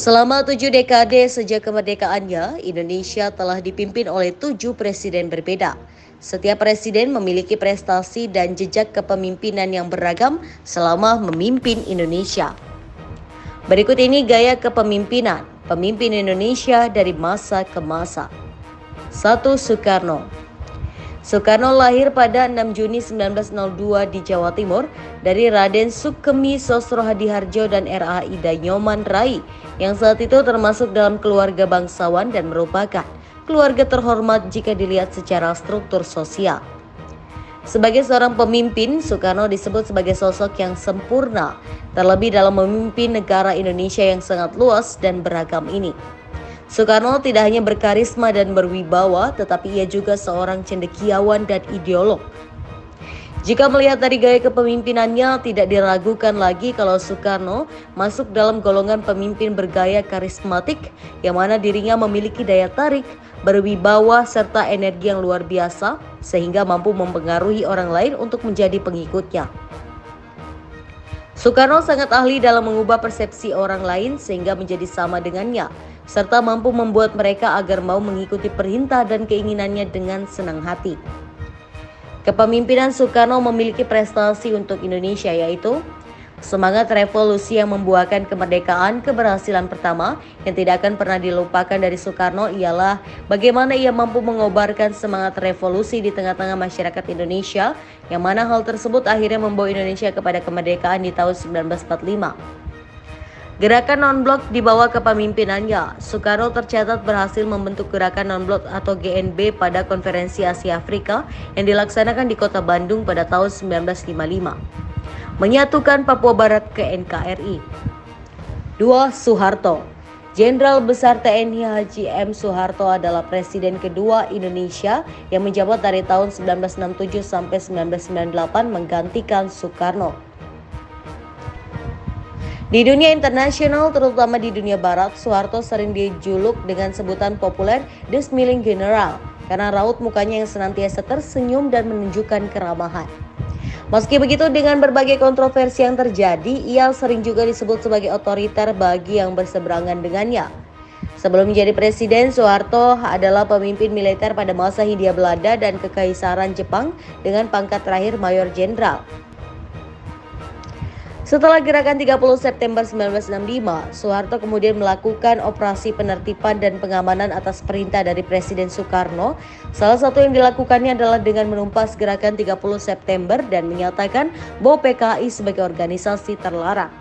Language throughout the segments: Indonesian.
Selama 7 dekade sejak kemerdekaannya, Indonesia telah dipimpin oleh 7 presiden berbeda. Setiap presiden memiliki prestasi dan jejak kepemimpinan yang beragam selama memimpin Indonesia. Berikut ini gaya kepemimpinan pemimpin Indonesia dari masa ke masa. 1. Soekarno. Soekarno lahir pada 6 Juni 1902 di Jawa Timur dari Raden Sukemi Sosro Hadiharjo dan R.A. Ida Nyoman Rai yang saat itu termasuk dalam keluarga bangsawan dan merupakan keluarga terhormat jika dilihat secara struktur sosial. Sebagai seorang pemimpin, Soekarno disebut sebagai sosok yang sempurna, terlebih dalam memimpin negara Indonesia yang sangat luas dan beragam ini. Soekarno tidak hanya berkarisma dan berwibawa, tetapi ia juga seorang cendekiawan dan ideolog. Jika melihat dari gaya kepemimpinannya, tidak diragukan lagi kalau Soekarno masuk dalam golongan pemimpin bergaya karismatik, yang mana dirinya memiliki daya tarik, berwibawa, serta energi yang luar biasa, sehingga mampu mempengaruhi orang lain untuk menjadi pengikutnya. Soekarno sangat ahli dalam mengubah persepsi orang lain sehingga menjadi sama dengannya, serta mampu membuat mereka agar mau mengikuti perintah dan keinginannya dengan senang hati. Kepemimpinan Soekarno memiliki prestasi untuk Indonesia, yaitu semangat revolusi yang membuahkan kemerdekaan. Keberhasilan pertama yang tidak akan pernah dilupakan dari Soekarno ialah bagaimana ia mampu mengobarkan semangat revolusi di tengah-tengah masyarakat Indonesia, yang mana hal tersebut akhirnya membawa Indonesia kepada kemerdekaan di tahun 1945. Gerakan non-blok di bawah kepemimpinannya, Soekarno tercatat berhasil membentuk gerakan non-blok atau GNB pada Konferensi Asia Afrika yang dilaksanakan di Kota Bandung pada tahun 1955, menyatukan Papua Barat ke NKRI. 2. Soeharto. Jenderal Besar TNI Haji M. Soeharto adalah presiden kedua Indonesia yang menjabat dari tahun 1967 sampai 1998 menggantikan Soekarno. Di dunia internasional, terutama di dunia barat, Soeharto sering dijuluk dengan sebutan populer The Smiling General karena raut mukanya yang senantiasa tersenyum dan menunjukkan keramahan. Meski begitu, dengan berbagai kontroversi yang terjadi, ia sering juga disebut sebagai otoriter bagi yang berseberangan dengannya. Sebelum menjadi presiden, Soeharto adalah pemimpin militer pada masa Hindia Belanda dan Kekaisaran Jepang dengan pangkat terakhir Mayor Jenderal. Setelah gerakan 30 September 1965, Soeharto kemudian melakukan operasi penertiban dan pengamanan atas perintah dari Presiden Soekarno. Salah satu yang dilakukannya adalah dengan menumpas gerakan 30 September dan menyatakan bahwa PKI sebagai organisasi terlarang.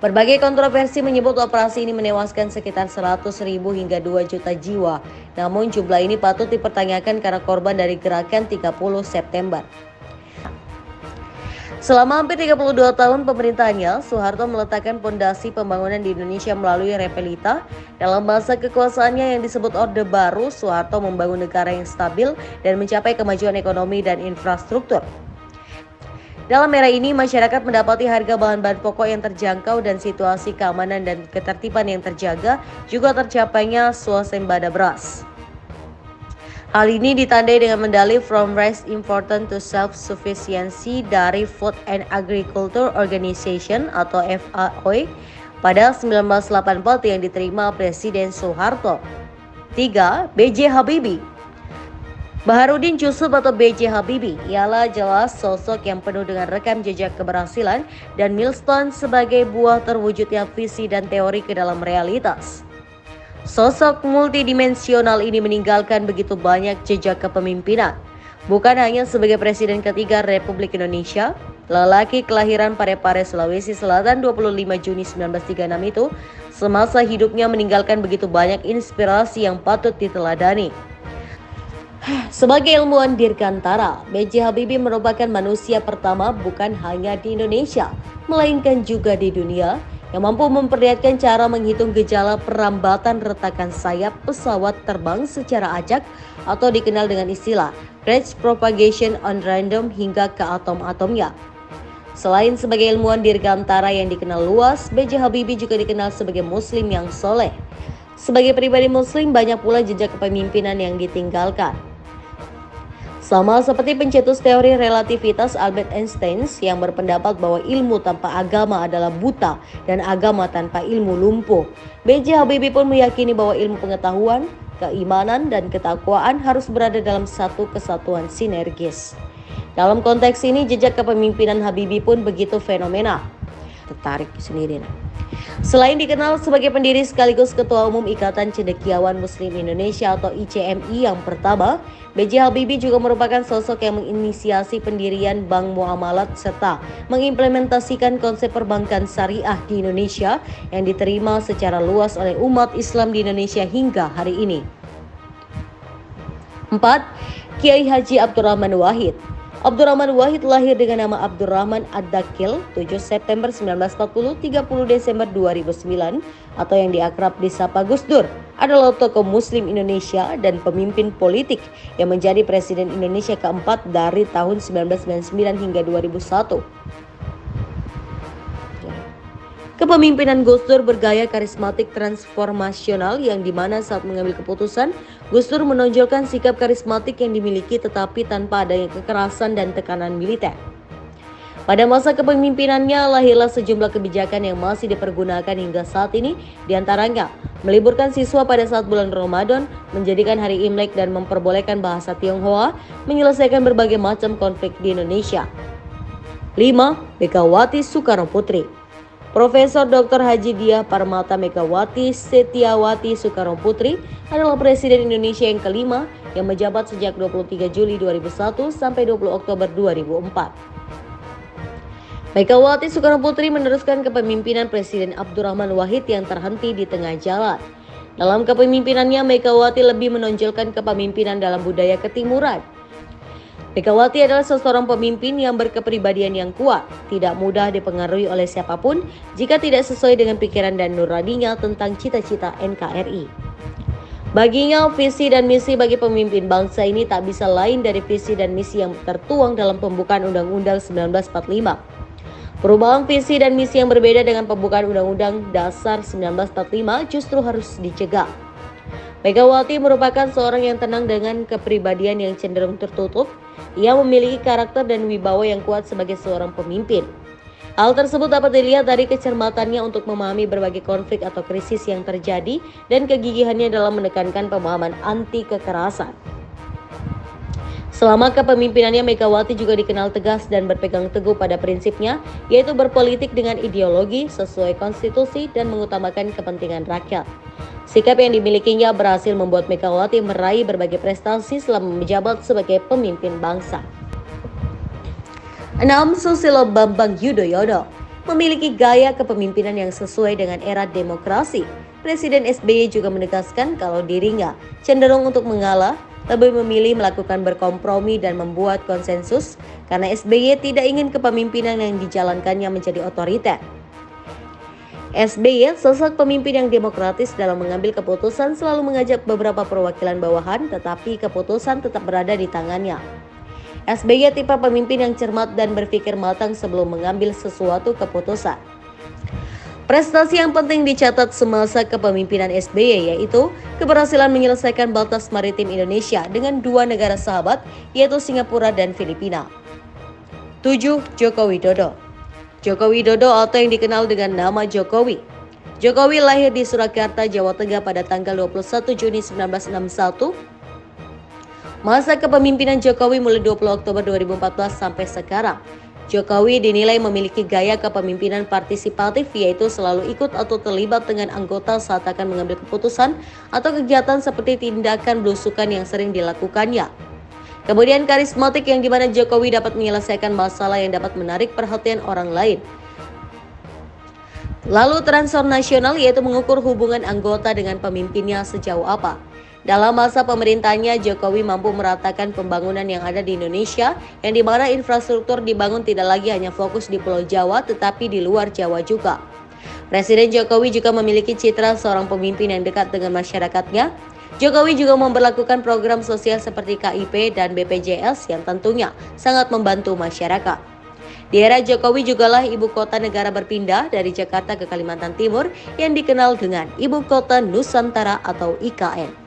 Berbagai kontroversi menyebut operasi ini menewaskan sekitar 100.000 hingga 2 juta jiwa. Namun jumlah ini patut dipertanyakan karena korban dari gerakan 30 September. Selama hampir 32 tahun pemerintahannya, Soeharto meletakkan pondasi pembangunan di Indonesia melalui Repelita. Dalam masa kekuasaannya yang disebut Orde Baru, Soeharto membangun negara yang stabil dan mencapai kemajuan ekonomi dan infrastruktur. Dalam era ini, masyarakat mendapati harga bahan-bahan pokok yang terjangkau dan situasi keamanan dan ketertiban yang terjaga, juga tercapainya swasembada beras. Hal ini ditandai dengan medali From Rice Important to Self-Sufficiency dari Food and Agriculture Organization atau FAO pada 1984 yang diterima Presiden Soeharto. 3. B.J. Habibie. Baharudin Jusuf atau B.J. Habibie ialah jelas sosok yang penuh dengan rekam jejak keberhasilan dan milestone sebagai buah terwujudnya visi dan teori ke dalam realitas. Sosok multidimensional ini meninggalkan begitu banyak jejak kepemimpinan. Bukan hanya sebagai Presiden ketiga Republik Indonesia, lelaki kelahiran Parepare, Sulawesi Selatan 25 Juni 1936 itu semasa hidupnya meninggalkan begitu banyak inspirasi yang patut diteladani. Sebagai ilmuwan dirgantara, B.J. Habibie merupakan manusia pertama bukan hanya di Indonesia, melainkan juga di dunia, yang mampu memperlihatkan cara menghitung gejala perambatan retakan sayap pesawat terbang secara acak atau dikenal dengan istilah range propagation on random hingga ke atom-atomnya. Selain sebagai ilmuwan dirgantara yang dikenal luas, B.J. Habibie juga dikenal sebagai muslim yang soleh. Sebagai pribadi muslim, banyak pula jejak kepemimpinan yang ditinggalkan. Sama seperti pencetus teori relativitas Albert Einstein yang berpendapat bahwa ilmu tanpa agama adalah buta dan agama tanpa ilmu lumpuh, B.J. Habibie pun meyakini bahwa ilmu pengetahuan, keimanan, dan ketakwaan harus berada dalam satu kesatuan sinergis. Dalam konteks ini, jejak kepemimpinan Habibie pun begitu fenomenal. Tertarik sendiri. Selain dikenal sebagai pendiri sekaligus Ketua Umum Ikatan Cendekiawan Muslim Indonesia atau ICMI yang pertama, B.J. Habibie juga merupakan sosok yang menginisiasi pendirian Bank Muamalat serta mengimplementasikan konsep perbankan syariah di Indonesia yang diterima secara luas oleh umat Islam di Indonesia hingga hari ini. 4. Kiai Haji Abdurrahman Wahid. Abdurrahman Wahid lahir dengan nama Abdurrahman Ad-Dakil 7 September 1940 30 Desember 2009 atau yang diakrab disapa Gus Dur, adalah tokoh muslim Indonesia dan pemimpin politik yang menjadi presiden Indonesia keempat dari tahun 1999 hingga 2001. Kepemimpinan Gus Dur bergaya karismatik transformasional yang dimana saat mengambil keputusan, Gus Dur menonjolkan sikap karismatik yang dimiliki tetapi tanpa adanya kekerasan dan tekanan militer. Pada masa kepemimpinannya lahirlah sejumlah kebijakan yang masih dipergunakan hingga saat ini, diantaranya meliburkan siswa pada saat bulan Ramadan, menjadikan hari Imlek dan memperbolehkan bahasa Tionghoa, menyelesaikan berbagai macam konflik di Indonesia. 5. Megawati Soekarno Putri. Profesor Dr. Haji Diah Parmata Megawati Setiawati Soekarno Putri adalah Presiden Indonesia yang kelima yang menjabat sejak 23 Juli 2001 sampai 20 Oktober 2004. Megawati Soekarno Putri meneruskan kepemimpinan Presiden Abdurrahman Wahid yang terhenti di tengah jalan. Dalam kepemimpinannya, Megawati lebih menonjolkan kepemimpinan dalam budaya ketimuran. Megawati adalah seorang pemimpin yang berkepribadian yang kuat, tidak mudah dipengaruhi oleh siapapun jika tidak sesuai dengan pikiran dan nuraninya tentang cita-cita NKRI. Baginya, visi dan misi bagi pemimpin bangsa ini tak bisa lain dari visi dan misi yang tertuang dalam pembukaan Undang-Undang 1945. Perubahan visi dan misi yang berbeda dengan pembukaan Undang-Undang Dasar 1945 justru harus dicegah. Megawati merupakan seorang yang tenang dengan kepribadian yang cenderung tertutup. Ia memiliki karakter dan wibawa yang kuat sebagai seorang pemimpin. Hal tersebut dapat dilihat dari kecermatannya untuk memahami berbagai konflik atau krisis yang terjadi dan kegigihannya dalam menekankan pemahaman anti kekerasan. Selama kepemimpinannya, Megawati juga dikenal tegas dan berpegang teguh pada prinsipnya, yaitu berpolitik dengan ideologi sesuai konstitusi dan mengutamakan kepentingan rakyat. Sikap yang dimilikinya berhasil membuat Megawati meraih berbagai prestasi selama menjabat sebagai pemimpin bangsa. 6. Susilo Bambang Yudhoyono memiliki gaya kepemimpinan yang sesuai dengan era demokrasi. Presiden SBY juga menegaskan kalau dirinya cenderung untuk mengalah, lebih memilih melakukan berkompromi dan membuat konsensus karena SBY tidak ingin kepemimpinan yang dijalankannya menjadi otoriter. SBY, sosok pemimpin yang demokratis dalam mengambil keputusan, selalu mengajak beberapa perwakilan bawahan, tetapi keputusan tetap berada di tangannya. SBY tipe pemimpin yang cermat dan berpikir matang sebelum mengambil sesuatu keputusan. Prestasi yang penting dicatat semasa kepemimpinan SBY yaitu keberhasilan menyelesaikan batas maritim Indonesia dengan dua negara sahabat, yaitu Singapura dan Filipina. 7. Joko Widodo. Joko Widodo atau yang dikenal dengan nama Jokowi. Jokowi lahir di Surakarta, Jawa Tengah pada tanggal 21 Juni 1961. Masa kepemimpinan Jokowi mulai 20 Oktober 2014 sampai sekarang. Jokowi dinilai memiliki gaya kepemimpinan partisipatif, yaitu selalu ikut atau terlibat dengan anggota saat akan mengambil keputusan atau kegiatan seperti tindakan belusukan yang sering dilakukannya. Kemudian karismatik yang dimana Jokowi dapat menyelesaikan masalah yang dapat menarik perhatian orang lain. Lalu transnasional, yaitu mengukur hubungan anggota dengan pemimpinnya sejauh apa. Dalam masa pemerintahannya, Jokowi mampu meratakan pembangunan yang ada di Indonesia, yang dimana infrastruktur dibangun tidak lagi hanya fokus di Pulau Jawa, tetapi di luar Jawa juga. Presiden Jokowi juga memiliki citra seorang pemimpin yang dekat dengan masyarakatnya. Jokowi juga memberlakukan program sosial seperti KIP dan BPJS yang tentunya sangat membantu masyarakat. Di era Jokowi jugalah ibu kota negara berpindah dari Jakarta ke Kalimantan Timur yang dikenal dengan Ibu Kota Nusantara atau IKN.